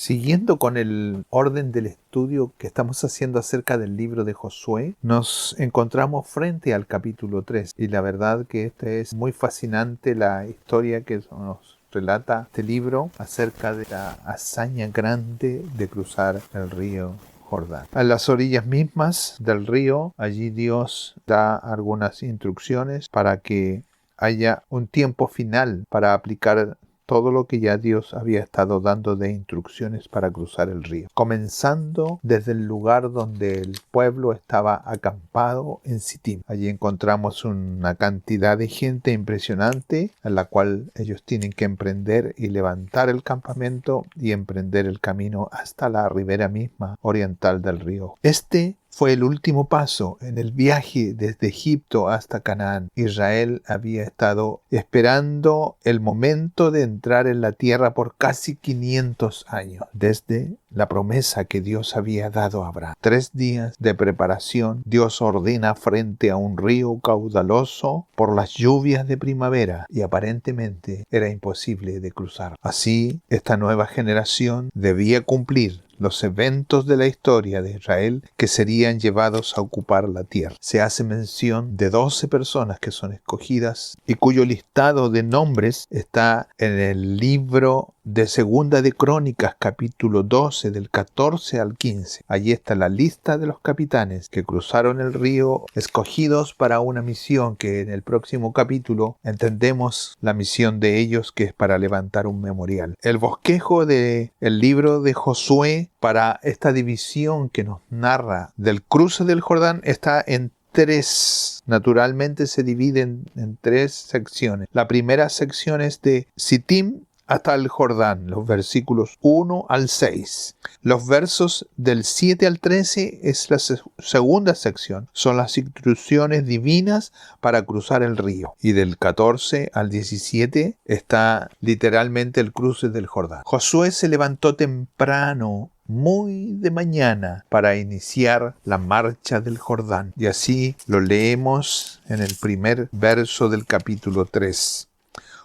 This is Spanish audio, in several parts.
Siguiendo con el orden del estudio que estamos haciendo acerca del libro de Josué, nos encontramos frente al capítulo 3 y la verdad que es muy fascinante la historia que nos relata este libro acerca de la hazaña grande de cruzar el río Jordán. A las orillas mismas del río, allí Dios da algunas instrucciones para que haya un tiempo final para aplicar todo lo que ya Dios había estado dando de instrucciones para cruzar el río, comenzando desde el lugar donde el pueblo estaba acampado en Sitim. Allí encontramos una cantidad de gente impresionante a la cual ellos tienen que emprender y levantar el campamento y emprender el camino hasta la ribera misma oriental del río. Este fue el último paso en el viaje desde Egipto hasta Canaán. Israel había estado esperando el momento de entrar en la tierra por casi 500 años, desde la promesa que Dios había dado a Abraham. 3 días de preparación, Dios ordena frente a un río caudaloso por las lluvias de primavera y aparentemente era imposible de cruzar. Así, esta nueva generación debía cumplir los eventos de la historia de Israel que serían llevados a ocupar la tierra. Se hace mención de 12 personas que son escogidas y cuyo listado de nombres está en el libro de Segunda de Crónicas, capítulo 12, del 14 al 15. Allí está la lista de los capitanes que cruzaron el río, escogidos para una misión que en el próximo capítulo entendemos la misión de ellos, que es para levantar un memorial. El bosquejo del libro de Josué para esta división que nos narra del cruce del Jordán está en 3. Naturalmente se divide en 3 secciones. La primera sección es de Sitim hasta el Jordán, los versículos 1 al 6. Los versos del 7 al 13 es la segunda sección. Son las instrucciones divinas para cruzar el río. Y del 14 al 17 está literalmente el cruce del Jordán. Josué se levantó temprano, muy de mañana, para iniciar la marcha del Jordán. Y así lo leemos en el primer verso del capítulo 3.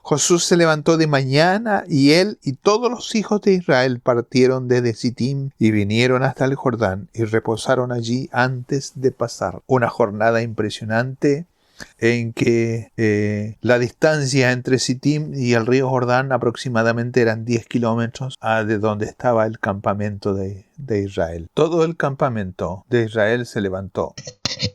Josué se levantó de mañana y él y todos los hijos de Israel partieron desde Sitim y vinieron hasta el Jordán y reposaron allí antes de pasar. Una jornada impresionante en que la distancia entre Sitim y el río Jordán aproximadamente eran 10 kilómetros de donde estaba el campamento de Israel. Todo el campamento de Israel se levantó.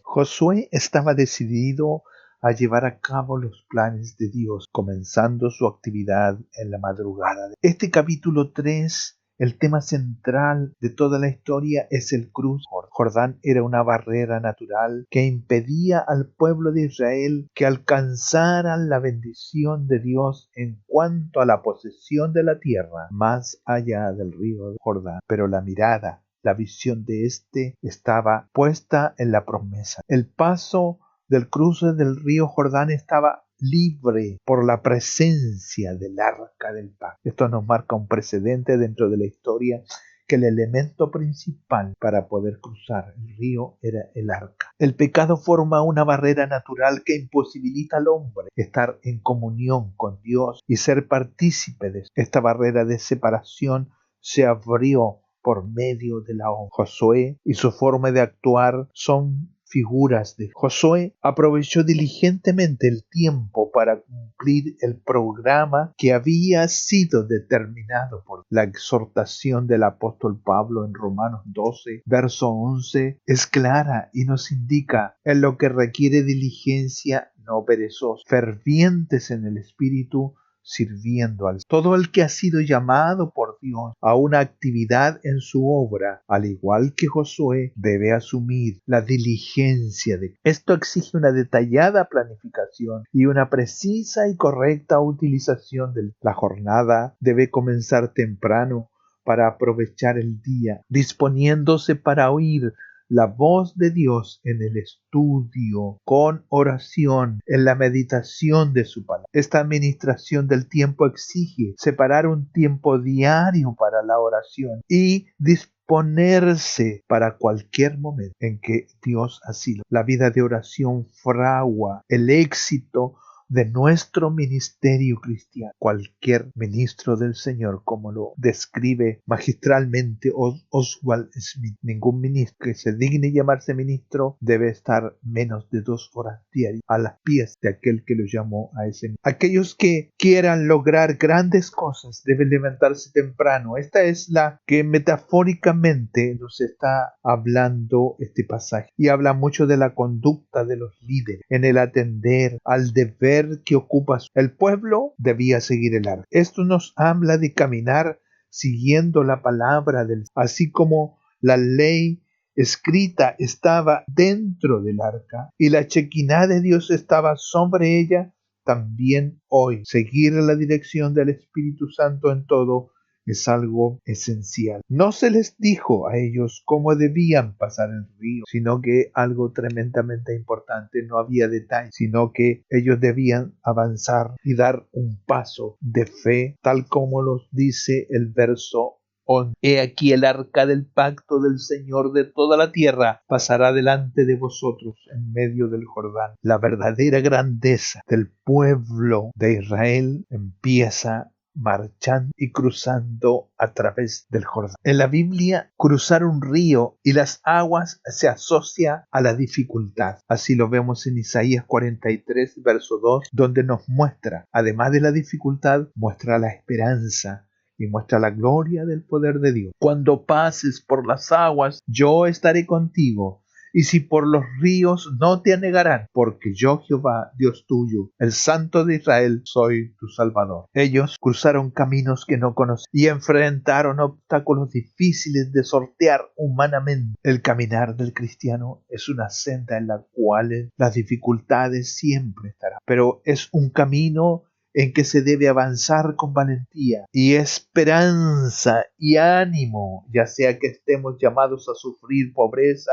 Josué estaba decidido a llevar a cabo los planes de Dios, comenzando su actividad en la madrugada. Este capítulo 3, el tema central de toda la historia es el cruce. Jordán era una barrera natural que impedía al pueblo de Israel que alcanzaran la bendición de Dios en cuanto a la posesión de la tierra más allá del río Jordán. Pero la mirada, la visión de este estaba puesta en la promesa. El paso del cruce del río Jordán estaba libre por la presencia del arca del pacto. Esto nos marca un precedente dentro de la historia, que el elemento principal para poder cruzar el río era el arca. El pecado forma una barrera natural que imposibilita al hombre estar en comunión con Dios y ser partícipe de esta barrera de separación. Se abrió por medio de la obra. Josué y su forma de actuar son figuras de Josué. Aprovechó diligentemente el tiempo para cumplir el programa que había sido determinado por la exhortación del apóstol Pablo en Romanos 12, verso 11, es clara y nos indica en lo que requiere diligencia no perezosa, fervientes en el espíritu, sirviendo al todo el que ha sido llamado por Dios a una actividad en su obra, al igual que Josué, debe asumir la diligencia de esto. Exige una detallada planificación y una precisa y correcta utilización de la jornada. Debe comenzar temprano para aprovechar el día, disponiéndose para oír la voz de Dios en el estudio, con oración, en la meditación de su palabra. Esta administración del tiempo exige separar un tiempo diario para la oración y disponerse para cualquier momento en que Dios así lo. La vida de oración fragua el éxito de nuestro ministerio cristiano. Cualquier ministro del Señor, como lo describe magistralmente Oswald Smith, ningún ministro que se digne llamarse ministro debe estar menos de 2 horas diarias a las pies de aquel que lo llamó a ese ministro. Aquellos que quieran lograr grandes cosas deben levantarse temprano. Esta es la que metafóricamente nos está hablando este pasaje, y habla mucho de la conducta de los líderes en el atender al deber que ocupa el pueblo. Debía seguir el arca. Esto nos habla de caminar siguiendo la palabra del, así como la ley escrita estaba dentro del arca y la Chequiná de Dios estaba sobre ella. También hoy seguir la dirección del Espíritu Santo en todo es algo esencial. No se les dijo a ellos cómo debían pasar el río, sino que algo tremendamente importante, no había detalle, sino que ellos debían avanzar y dar un paso de fe, tal como los dice el verso 11. He aquí el arca del pacto del Señor de toda la tierra pasará delante de vosotros en medio del Jordán. La verdadera grandeza del pueblo de Israel empieza marchando y cruzando a través del Jordán. En la Biblia, cruzar un río y las aguas se asocia a la dificultad. Así lo vemos en Isaías 43, verso 2, donde nos muestra, además de la dificultad, muestra la esperanza y muestra la gloria del poder de Dios. Cuando pases por las aguas, yo estaré contigo. Y si por los ríos, no te anegarán, porque yo, Jehová, Dios tuyo, el Santo de Israel, soy tu Salvador. Ellos cruzaron caminos que no conocían y enfrentaron obstáculos difíciles de sortear humanamente. El caminar del cristiano es una senda en la cual las dificultades siempre estarán, pero es un camino en que se debe avanzar con valentía y esperanza y ánimo, ya sea que estemos llamados a sufrir pobreza,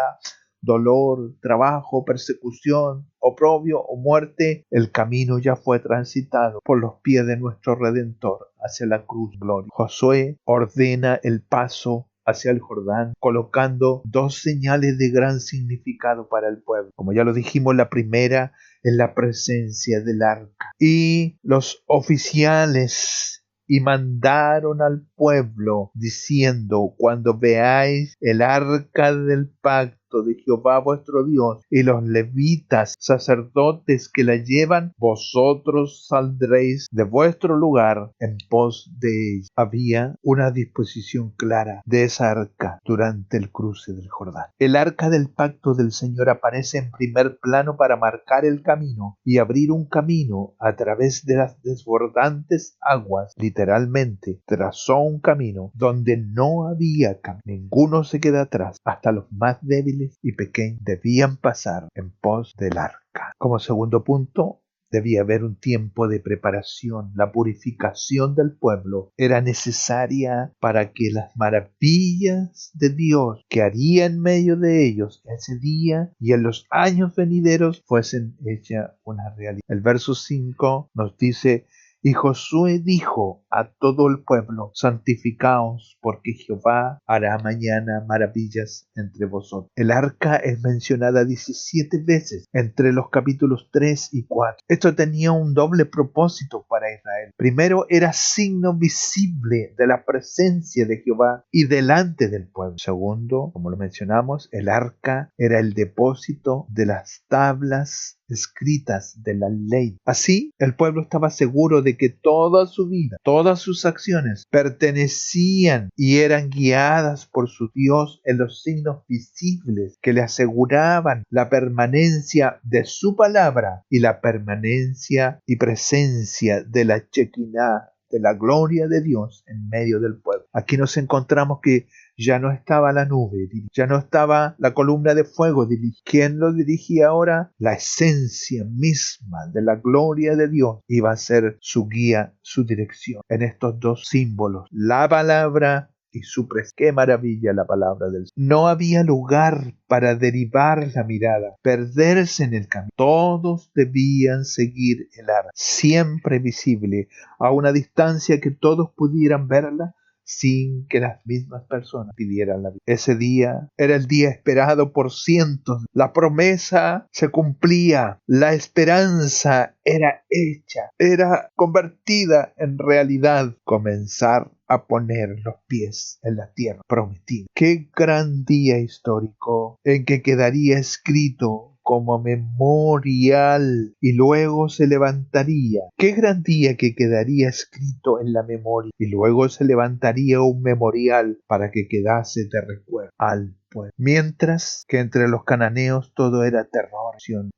dolor, trabajo, persecución, oprobio o muerte. El camino ya fue transitado por los pies de nuestro Redentor hacia la cruz. Gloria. Josué ordena el paso hacia el Jordán, colocando 2 señales de gran significado para el pueblo. Como ya lo dijimos, la primera es la presencia del arca. Y los oficiales mandaron al pueblo diciendo: cuando veáis el arca del pacto de Jehová vuestro Dios y los levitas sacerdotes que la llevan, vosotros saldréis de vuestro lugar en pos de ella. Había una disposición clara de esa arca durante el cruce del Jordán. El arca del pacto del Señor aparece en primer plano para marcar el camino y abrir un camino a través de las desbordantes aguas. Literalmente trazó un camino donde no había camino. Ninguno se queda atrás, hasta los más débiles y pequeños debían pasar en pos del arca. Como segundo punto, debía haber un tiempo de preparación. La purificación del pueblo era necesaria para que las maravillas de Dios que haría en medio de ellos ese día y en los años venideros fuesen hechas una realidad. El verso 5 nos dice: y Josué dijo a todo el pueblo: santificaos, porque Jehová hará mañana maravillas entre vosotros. El arca es mencionada 17 veces entre los capítulos 3 y 4. Esto tenía un doble propósito para Israel. Primero, era signo visible de la presencia de Jehová y delante del pueblo. Segundo, como lo mencionamos, el arca era el depósito de las tablas escritas de la ley. Así, el pueblo estaba seguro de que toda su vida, todas sus acciones pertenecían y eran guiadas por su Dios en los signos visibles que le aseguraban la permanencia de su palabra y la permanencia y presencia de la Chequiná, de la gloria de Dios en medio del pueblo. Aquí nos encontramos que ya no estaba la nube, ya no estaba la columna de fuego. ¿Quién lo dirigía ahora? La esencia misma de la gloria de Dios iba a ser su guía, su dirección. En estos 2 símbolos, la palabra y su presencia. ¡Qué maravilla la palabra del Señor! No había lugar para derivar la mirada, perderse en el camino. Todos debían seguir el arca, siempre visible, a una distancia que todos pudieran verla, sin que las mismas personas pidieran la vida. Ese día era el día esperado por cientos. La promesa se cumplía, la esperanza era hecha, era convertida en realidad. Comenzar a poner los pies en la tierra prometida. Qué gran día histórico en que quedaría escrito como memorial y luego se levantaría. Qué gran día que quedaría escrito en la memoria y luego se levantaría un memorial para que quedase de recuerdo al pueblo. Mientras que entre los cananeos todo era terror,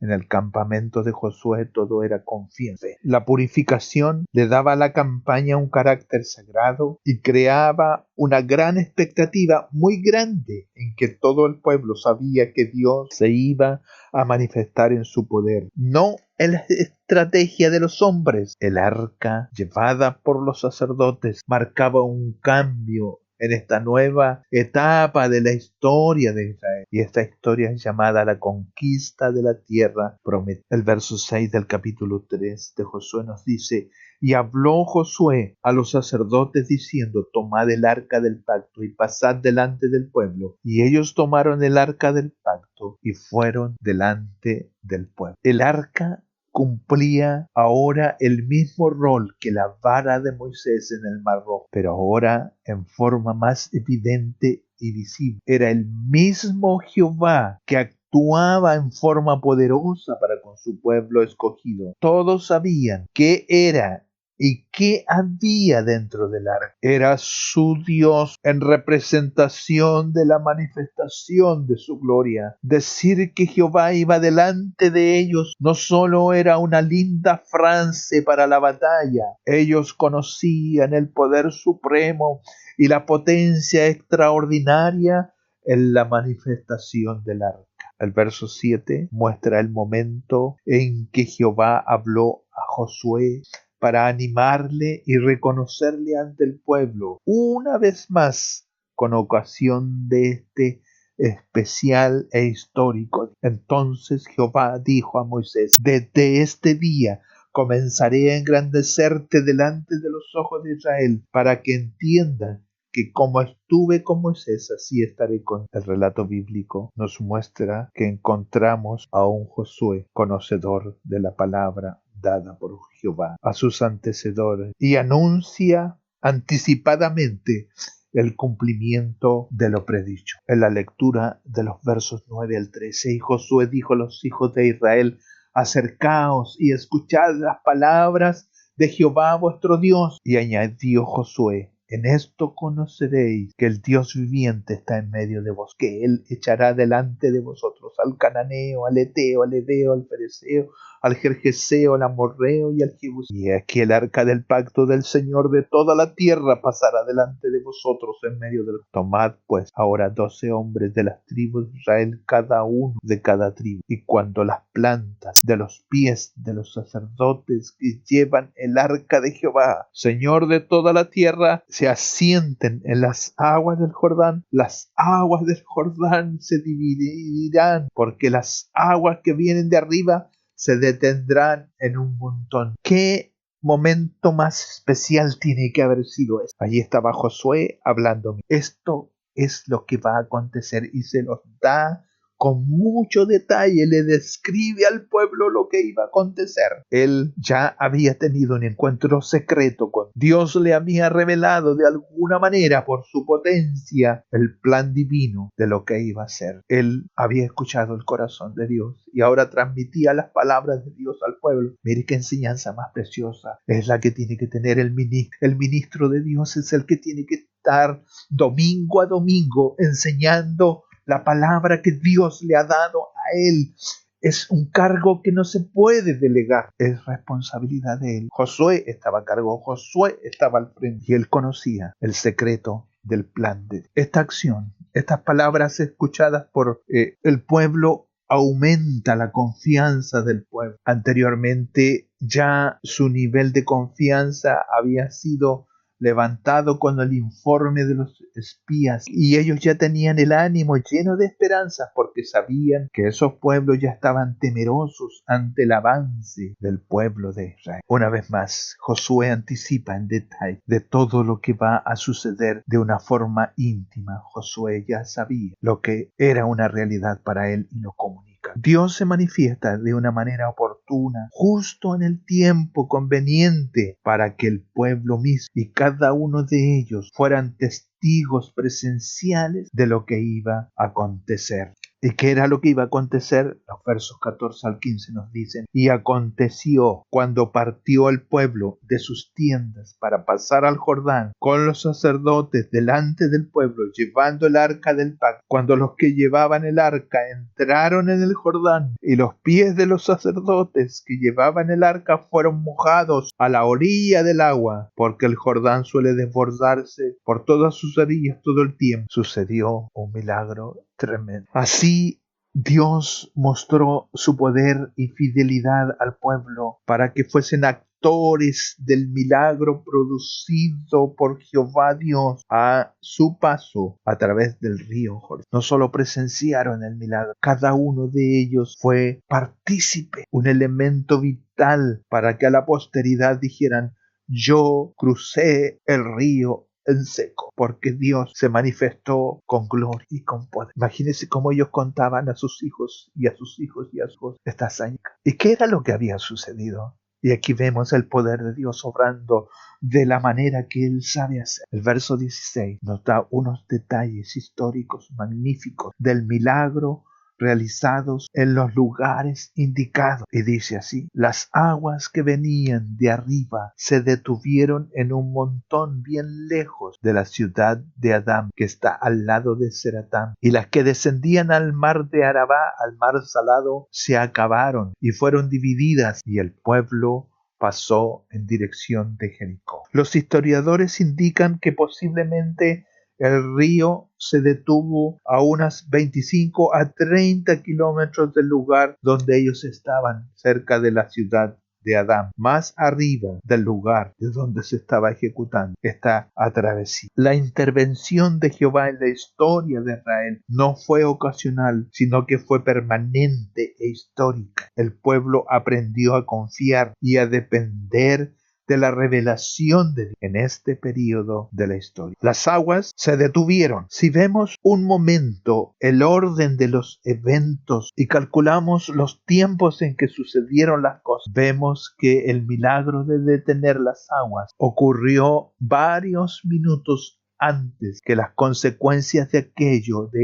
en el campamento de Josué todo era confianza. La purificación le daba a la campaña un carácter sagrado y creaba una gran expectativa muy grande en que todo el pueblo sabía que Dios se iba a manifestar en su poder, no en la estrategia de los hombres. El arca llevada por los sacerdotes marcaba un cambio en esta nueva etapa de la historia de Israel. Y esta historia es llamada la conquista de la tierra prometida. El verso 6 del capítulo 3 de Josué nos dice: y habló Josué a los sacerdotes diciendo: tomad el arca del pacto y pasad delante del pueblo. Y ellos tomaron el arca del pacto y fueron delante del pueblo. El arca cumplía ahora el mismo rol que la vara de Moisés en el Mar Rojo, pero ahora en forma más evidente y visible. Era el mismo Jehová que actuaba en forma poderosa para con su pueblo escogido. Todos sabían qué era y qué había dentro del arca. Era su Dios en representación de la manifestación de su gloria. Decir que Jehová iba delante de ellos no solo era una linda frase para la batalla. Ellos conocían el poder supremo y la potencia extraordinaria en la manifestación del arca. El verso 7 muestra el momento en que Jehová habló a Josué para animarle y reconocerle ante el pueblo, una vez más, con ocasión de este especial e histórico. Entonces Jehová dijo a Moisés: desde este día comenzaré a engrandecerte delante de los ojos de Israel, para que entiendan que como estuve con Moisés, así estaré con. El relato bíblico nos muestra que encontramos a un Josué conocedor de la palabra dada por Jehová a sus antecesores y anuncia anticipadamente el cumplimiento de lo predicho. En la lectura de los versos 9 al 13, y Josué dijo a los hijos de Israel: acercaos y escuchad las palabras de Jehová vuestro Dios. Y añadió Josué: en esto conoceréis que el Dios viviente está en medio de vos, que Él echará delante de vosotros al cananeo, al eteo, al heveo, al fereceo, al gergeseo, al amorreo y al jebuseo. Y aquí el arca del pacto del Señor de toda la tierra pasará delante de vosotros en medio del. Tomad pues ahora 12 hombres de las tribus de Israel, cada uno de cada tribu, y cuando las plantas de los pies de los sacerdotes que llevan el arca de Jehová, Señor de toda la tierra, se asienten en las aguas del Jordán, las aguas del Jordán se dividirán, porque las aguas que vienen de arriba se detendrán en un montón. ¿Qué momento más especial tiene que haber sido eso? Allí estaba Josué hablando. Esto es lo que va a acontecer y se los da con mucho detalle, le describe al pueblo lo que iba a acontecer. Él ya había tenido un encuentro secreto con Dios, le había revelado de alguna manera por su potencia el plan divino de lo que iba a ser. Él había escuchado el corazón de Dios y ahora transmitía las palabras de Dios al pueblo. Mire qué enseñanza más preciosa es la que tiene que tener el ministro. El ministro de Dios es el que tiene que estar domingo a domingo enseñando la palabra que Dios le ha dado a él. Es un cargo que no se puede delegar, es responsabilidad de él. Josué estaba a cargo, Josué estaba al frente y él conocía el secreto del plan de esta acción. Estas palabras escuchadas por el pueblo aumenta la confianza del pueblo. Anteriormente ya su nivel de confianza había sido levantado con el informe de los espías, y ellos ya tenían el ánimo lleno de esperanza porque sabían que esos pueblos ya estaban temerosos ante el avance del pueblo de Israel. Una vez más, Josué anticipa en detalle de todo lo que va a suceder de una forma íntima. Josué ya sabía lo que era una realidad para él y lo comunica. Dios se manifiesta de una manera oportuna, justo en el tiempo conveniente, para que el pueblo mismo y cada uno de ellos fueran testigos presenciales de lo que iba a acontecer. ¿Y qué era lo que iba a acontecer? Los versos 14 al 15 nos dicen: y aconteció cuando partió el pueblo de sus tiendas para pasar al Jordán con los sacerdotes delante del pueblo, llevando el arca del pacto, cuando los que llevaban el arca entraron en el Jordán, y los pies de los sacerdotes que llevaban el arca fueron mojados a la orilla del agua, porque el Jordán suele desbordarse por todas sus orillas todo el tiempo. Sucedió un milagro tremendo. Así Dios mostró su poder y fidelidad al pueblo para que fuesen actores del milagro producido por Jehová Dios a su paso a través del río Jordán. No solo presenciaron el milagro, cada uno de ellos fue partícipe, un elemento vital para que a la posteridad dijeran: yo crucé el río en seco, porque Dios se manifestó con gloria y con poder. Imagínense cómo ellos contaban a sus hijos y a sus hijos y a sus hijos esta hazaña. ¿Y qué era lo que había sucedido? Y aquí vemos el poder de Dios obrando de la manera que Él sabe hacer. El verso 16 nos da unos detalles históricos magníficos del milagro realizados en los lugares indicados. Y dice así: las aguas que venían de arriba se detuvieron en un montón bien lejos de la ciudad de Adám, que está al lado de Zeratam, y las que descendían al mar de Arabá, al mar salado, se acabaron y fueron divididas, y el pueblo pasó en dirección de Jericó. Los historiadores indican que posiblemente el río se detuvo a unas 25 a 30 kilómetros del lugar donde ellos estaban, cerca de la ciudad de Adán, más arriba del lugar de donde se estaba ejecutando esta travesía. La intervención de Jehová en la historia de Israel no fue ocasional, sino que fue permanente e histórica. El pueblo aprendió a confiar y a depender de la revelación de Dios en este periodo de la historia. Las aguas se detuvieron. Si vemos un momento el orden de los eventos y calculamos los tiempos en que sucedieron las cosas, vemos que el milagro de detener las aguas ocurrió varios minutos antes que las consecuencias de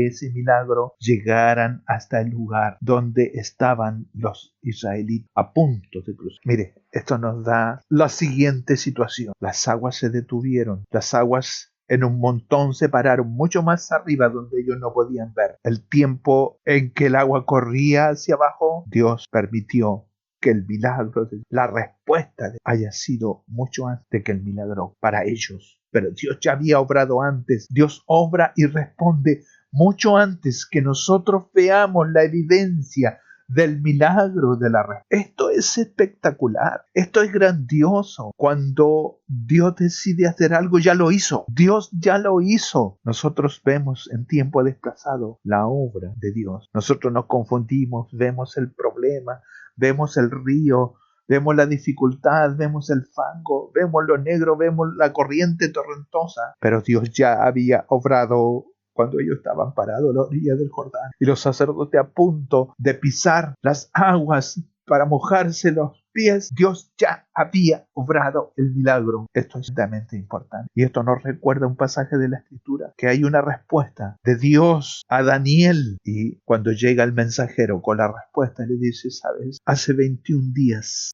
ese milagro, llegaran hasta el lugar donde estaban los israelitas a punto de cruzar. Mire, esto nos da la siguiente situación. Las aguas se detuvieron, las aguas en un montón se pararon mucho más arriba donde ellos no podían ver. El tiempo en que el agua corría hacia abajo, Dios permitió que el milagro, la respuesta haya sido mucho antes que el milagro para ellos. Pero Dios ya había obrado antes. Dios obra y responde mucho antes que nosotros veamos la evidencia del milagro de la respuesta. Esto es espectacular. Esto es grandioso. Cuando Dios decide hacer algo, ya lo hizo. Dios ya lo hizo. Nosotros vemos en tiempo desplazado la obra de Dios. Nosotros nos confundimos, vemos el problema, vemos el río, vemos la dificultad, vemos el fango, vemos lo negro, vemos la corriente torrentosa. Pero Dios ya había obrado cuando ellos estaban parados a la orilla del Jordán y los sacerdotes a punto de pisar las aguas para mojarse los pies. Dios ya había obrado el milagro. Esto es realmente importante. Y esto nos recuerda un pasaje de la Escritura, que hay una respuesta de Dios a Daniel. Y cuando llega el mensajero con la respuesta, le dice: sabes, hace 21 días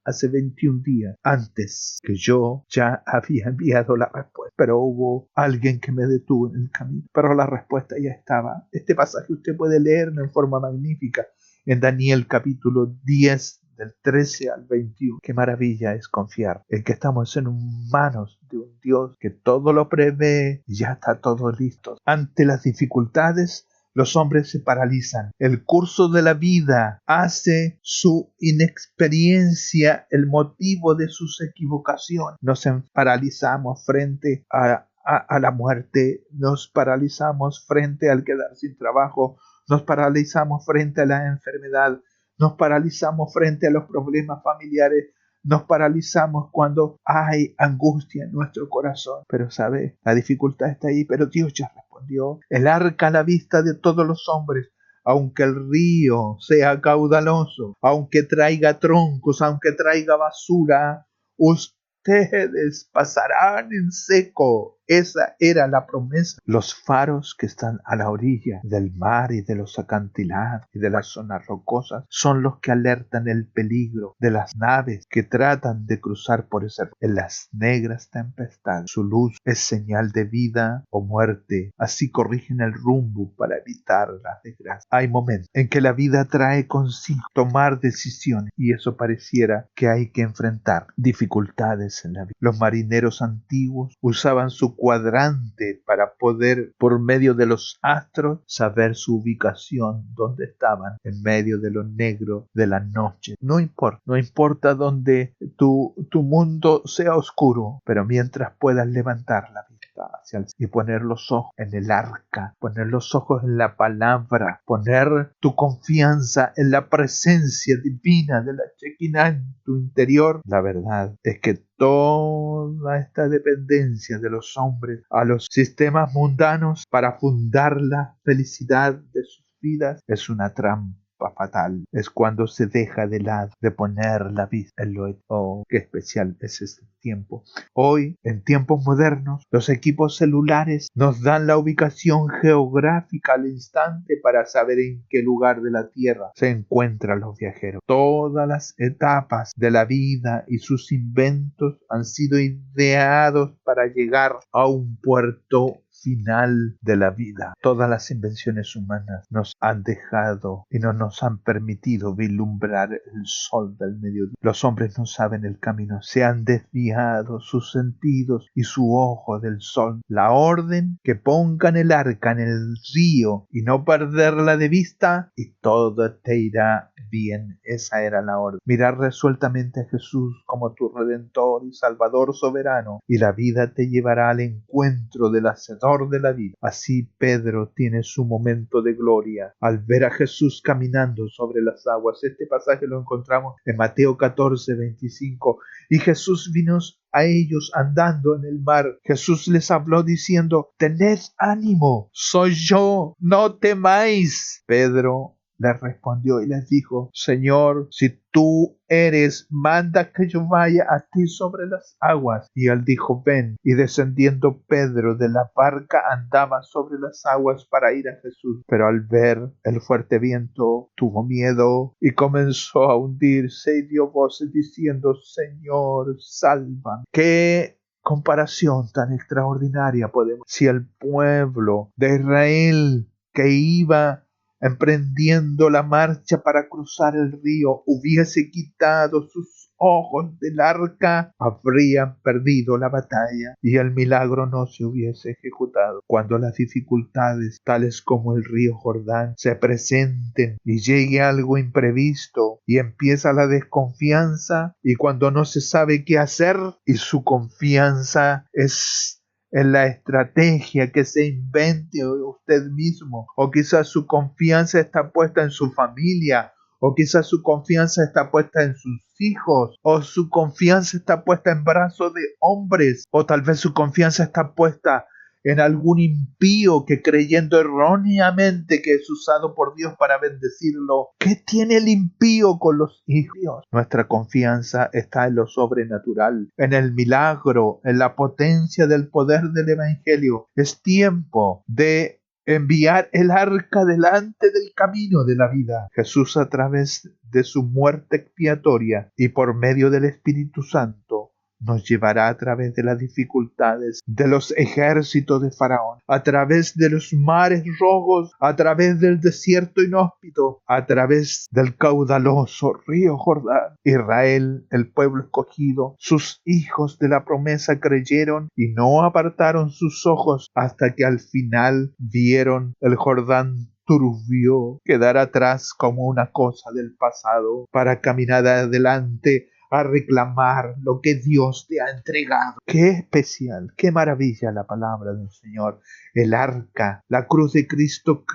antes que yo ya había enviado la respuesta, pero hubo alguien que me detuvo en el camino. Pero la respuesta ya estaba. Este pasaje usted puede leerlo en forma magnífica en Daniel capítulo 10, del 13 al 21. Qué maravilla es confiar en que estamos en manos de un Dios que todo lo prevé y ya está todo listo. Ante las dificultades, los hombres se paralizan. El curso de la vida hace su inexperiencia el motivo de sus equivocaciones. Nos paralizamos frente a la muerte, nos paralizamos frente al quedar sin trabajo, nos paralizamos frente a la enfermedad, nos paralizamos frente a los problemas familiares, nos paralizamos cuando hay angustia en nuestro corazón. Pero sabe, la dificultad está ahí, pero Dios ya respondió. El arca a la vista de todos los hombres, aunque el río sea caudaloso, aunque traiga troncos, aunque traiga basura, ustedes pasarán en seco. Esa era la promesa. Los faros que están a la orilla del mar y de los acantilados y de las zonas rocosas son los que alertan el peligro de las naves que tratan de cruzar por ese río. En las negras tempestades, su luz es señal de vida o muerte. Así corrigen el rumbo para evitar las desgracias. Hay momentos en que la vida trae consigo tomar decisiones y eso pareciera que hay que enfrentar dificultades en la vida. Los marineros antiguos usaban su cuadrante para poder, por medio de los astros, saber su ubicación, dónde estaban, en medio de lo negro de la noche. No importa dónde tu mundo sea oscuro, pero mientras puedas levantar la vista hacia el cielo y poner los ojos en el arca, poner los ojos en la palabra, poner tu confianza en la presencia divina de la Shekinah en tu interior, la verdad es que toda esta dependencia de los hombres a los sistemas mundanos para fundar la felicidad de sus vidas es una trampa fatal. Es cuando se deja de lado de poner la vista en lo eterno. Oh, qué especial es este tiempo. Hoy, en tiempos modernos, los equipos celulares nos dan la ubicación geográfica al instante para saber en qué lugar de la Tierra se encuentran los viajeros. Todas las etapas de la vida y sus inventos han sido ideados para llegar a un puerto final de la vida. Todas las invenciones humanas nos han dejado y no nos han permitido vislumbrar el sol del mediodía. Los hombres no saben el camino, se han desviado sus sentidos y su ojo del sol. La orden que pongan el arca en el río y no perderla de vista y todo te irá bien. Esa era la orden. Mirar resueltamente a Jesús como tu Redentor y Salvador soberano y la vida te llevará al encuentro del Hacedor de la vida. Así Pedro tiene su momento de gloria al ver a Jesús caminando sobre las aguas. Este pasaje lo encontramos en Mateo 14:25. Y Jesús vino a ellos andando en el mar. Jesús les habló diciendo: tened ánimo, soy yo, no temáis. Pedro les respondió y les dijo: Señor, si tú eres, manda que yo vaya a ti sobre las aguas. Y él dijo: ven. Y descendiendo Pedro de la barca andaba sobre las aguas para ir a Jesús. Pero al ver el fuerte viento, tuvo miedo y comenzó a hundirse y dio voces diciendo: Señor, sálvame. ¿Qué comparación tan extraordinaria podemos? Si el pueblo de Israel que iba emprendiendo la marcha para cruzar el río hubiese quitado sus ojos del arca, habrían perdido la batalla y el milagro no se hubiese ejecutado. Cuando las dificultades, tales como el río Jordán, se presenten y llegue algo imprevisto y empieza la desconfianza, y cuando no se sabe qué hacer y su confianza es en la estrategia que se invente usted mismo, o quizás su confianza está puesta en su familia, o quizás su confianza está puesta en sus hijos, o su confianza está puesta en brazos de hombres, o tal vez su confianza está puesta en algún impío que, creyendo erróneamente que es usado por Dios para bendecirlo. ¿Qué tiene el impío con los hijos? Nuestra confianza está en lo sobrenatural, en el milagro, en la potencia del poder del Evangelio. Es tiempo de enviar el arca delante del camino de la vida. Jesús, a través de su muerte expiatoria y por medio del Espíritu Santo, nos llevará a través de las dificultades de los ejércitos de Faraón, a través de los mares rojos, a través del desierto inhóspito, a través del caudaloso río Jordán. Israel, el pueblo escogido, sus hijos de la promesa, creyeron y no apartaron sus ojos hasta que al final vieron el Jordán turbio, quedar atrás como una cosa del pasado para caminar adelante a reclamar lo que Dios te ha entregado. Qué especial, qué maravilla la palabra del Señor. El arca, la cruz de Cristo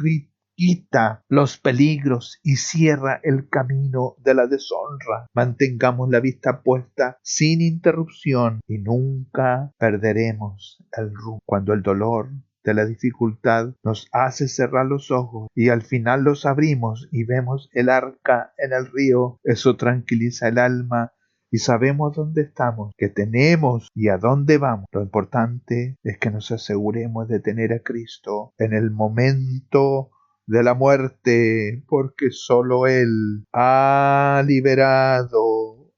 quita los peligros y cierra el camino de la deshonra. Mantengamos la vista puesta sin interrupción y nunca perderemos el rumbo. Cuando el dolor de la dificultad nos hace cerrar los ojos y al final los abrimos y vemos el arca en el río, eso tranquiliza el alma y sabemos dónde estamos, qué tenemos y a dónde vamos. Lo importante es que nos aseguremos de tener a Cristo en el momento de la muerte, porque solo Él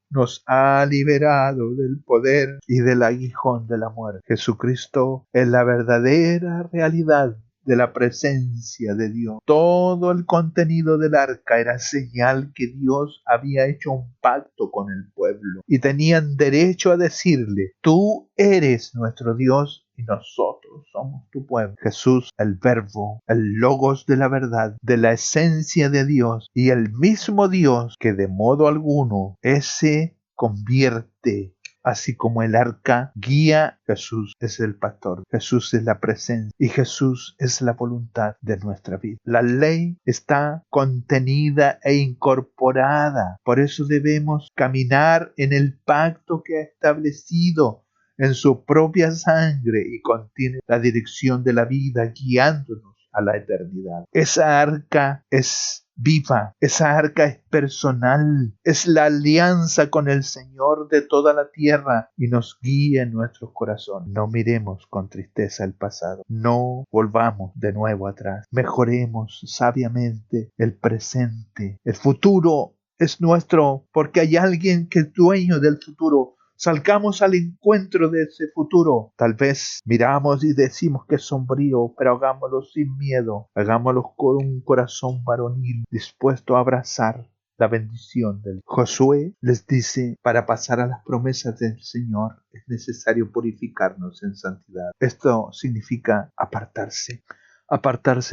nos ha liberado del poder y del aguijón de la muerte. Jesucristo es la verdadera realidad de la presencia de Dios. Todo el contenido del arca era señal que Dios había hecho un pacto con el pueblo y tenían derecho a decirle: tú eres nuestro Dios y nosotros somos tu pueblo. Jesús, el verbo, el logos de la verdad, de la esencia de Dios y el mismo Dios que de modo alguno se convierte. Así como el arca guía, Jesús es el pastor, Jesús es la presencia y Jesús es la voluntad de nuestra vida. La ley está contenida e incorporada, por eso debemos caminar en el pacto que ha establecido en su propia sangre y contiene la dirección de la vida guiándonos a la eternidad. Esa arca es viva, esa arca es personal, es la alianza con el Señor de toda la tierra y nos guía en nuestros corazones. No miremos con tristeza el pasado, no volvamos de nuevo atrás, mejoremos sabiamente el presente. El futuro es nuestro porque hay alguien que es dueño del futuro. Salgamos al encuentro de ese futuro. Tal vez miramos y decimos que es sombrío, pero hagámoslo sin miedo. Hagámoslo con un corazón varonil, dispuesto a abrazar la bendición del Josué. Les dice: para pasar a las promesas del Señor es necesario purificarnos en santidad. Esto significa apartarse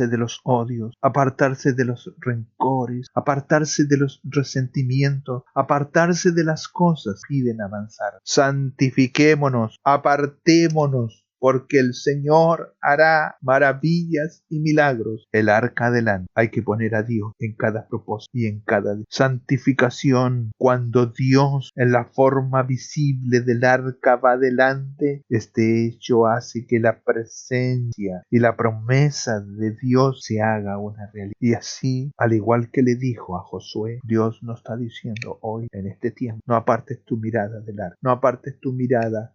de los odios, apartarse de los rencores, apartarse de los resentimientos, apartarse de las cosas que impiden avanzar. Santifiquémonos, apartémonos, porque el Señor hará maravillas y milagros. El arca adelante. Hay que poner a Dios en cada propósito y en cada santificación. Cuando Dios en la forma visible del arca va adelante, este hecho hace que la presencia y la promesa de Dios se haga una realidad. Y así, al igual que le dijo a Josué, Dios nos está diciendo hoy en este tiempo: no apartes tu mirada del arca, no apartes tu mirada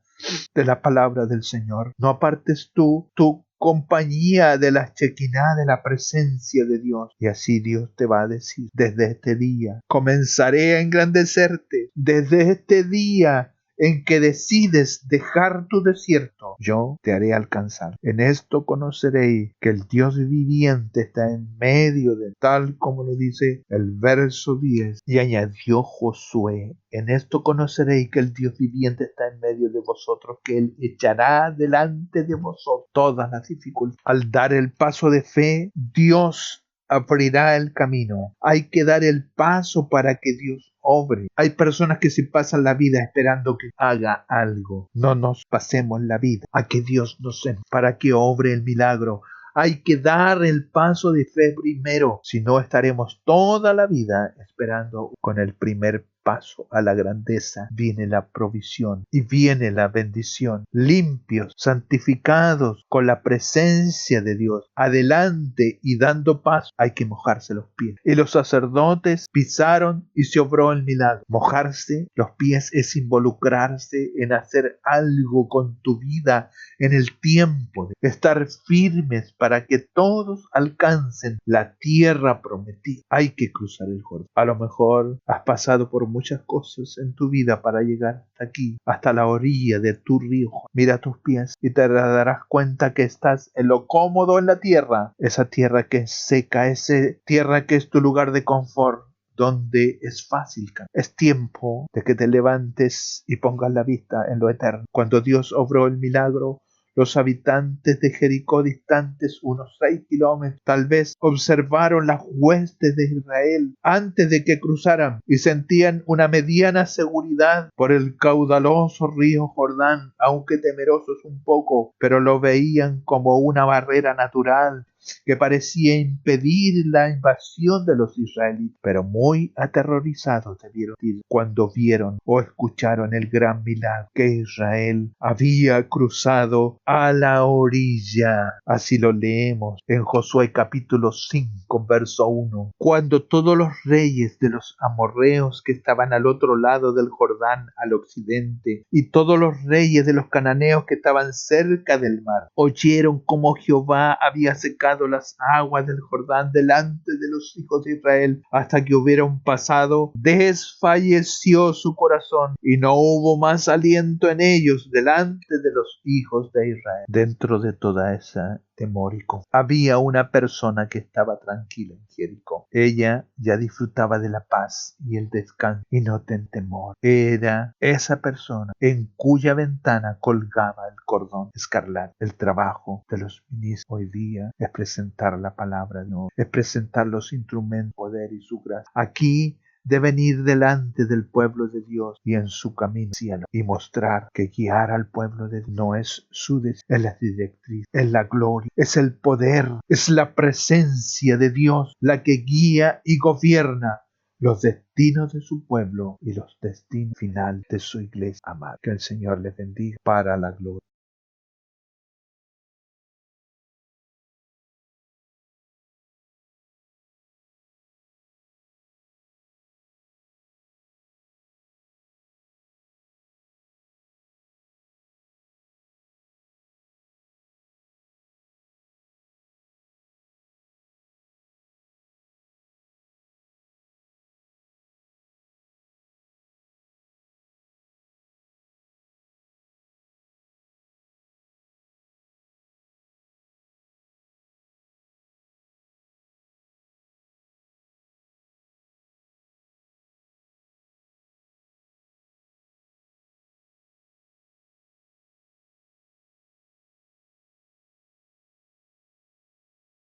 de la palabra del Señor. No apartes tu compañía de la chequina, de la presencia de Dios. Y así Dios te va a decir: desde este día comenzaré a engrandecerte. Desde este día en que decides dejar tu desierto, yo te haré alcanzar. En esto conoceréis que el Dios viviente está en medio de, tal como lo dice el verso 10. Y añadió Josué: en esto conoceréis que el Dios viviente está en medio de vosotros, que Él echará delante de vosotros todas las dificultades. Al dar el paso de fe, Dios abrirá el camino. Hay que dar el paso para que Dios obre. Hay personas que se pasan la vida esperando que haga algo. No nos pasemos la vida a que Dios nos para que obre el milagro. Hay que dar el paso de fe primero, si no estaremos toda la vida esperando. Con el primer paso a la grandeza viene la provisión y viene la bendición. Limpios, santificados con la presencia de Dios, adelante y dando paso, hay que mojarse los pies. Y los sacerdotes pisaron y se obró el milagro. Mojarse los pies es involucrarse en hacer algo con tu vida en el tiempo, de estar firmes para que todos alcancen la tierra prometida. Hay que cruzar el Jordán. A lo mejor has pasado por muchas cosas en tu vida para llegar hasta aquí, hasta la orilla de tu río. Mira tus pies y te darás cuenta que estás en lo cómodo en la tierra, esa tierra que es seca, esa tierra que es tu lugar de confort, donde es fácil caminar. Es tiempo de que te levantes y pongas la vista en lo eterno. Cuando Dios obró el milagro, Los habitantes de Jericó, distantes unos 6 kilómetros, tal vez observaron las huestes de Israel antes de que cruzaran y sentían una mediana seguridad por el caudaloso río Jordán, aunque temerosos un poco, pero lo veían como una barrera natural que parecía impedir la invasión de los israelitas, pero muy aterrorizados debieron ir cuando vieron o escucharon el gran milagro que Israel había cruzado a la orilla. Así lo leemos en Josué capítulo 5, verso 1. Cuando todos los reyes de los amorreos que estaban al otro lado del Jordán, al occidente, y todos los reyes de los cananeos que estaban cerca del mar, oyeron cómo Jehová había secado las aguas del Jordán delante de los hijos de Israel hasta que hubieron pasado, desfalleció su corazón y no hubo más aliento en ellos delante de los hijos de Israel. Dentro de toda esa temor y confusión, había una persona que estaba tranquila en Jericó. Ella ya disfrutaba de la paz y el descanso y no ten temor. Era esa persona en cuya ventana colgaba el cordón escarlata. El trabajo de los ministros hoy día es presentar la palabra de Dios, es presentar los instrumentos, poder y su gracia. Aquí deben ir delante del pueblo de Dios y en su camino al cielo y mostrar que guiar al pueblo de Dios no es su es la directriz, es la gloria, es el poder, es la presencia de Dios la que guía y gobierna los destinos de su pueblo y los destinos final de su iglesia amada. Que el Señor les bendiga para la gloria.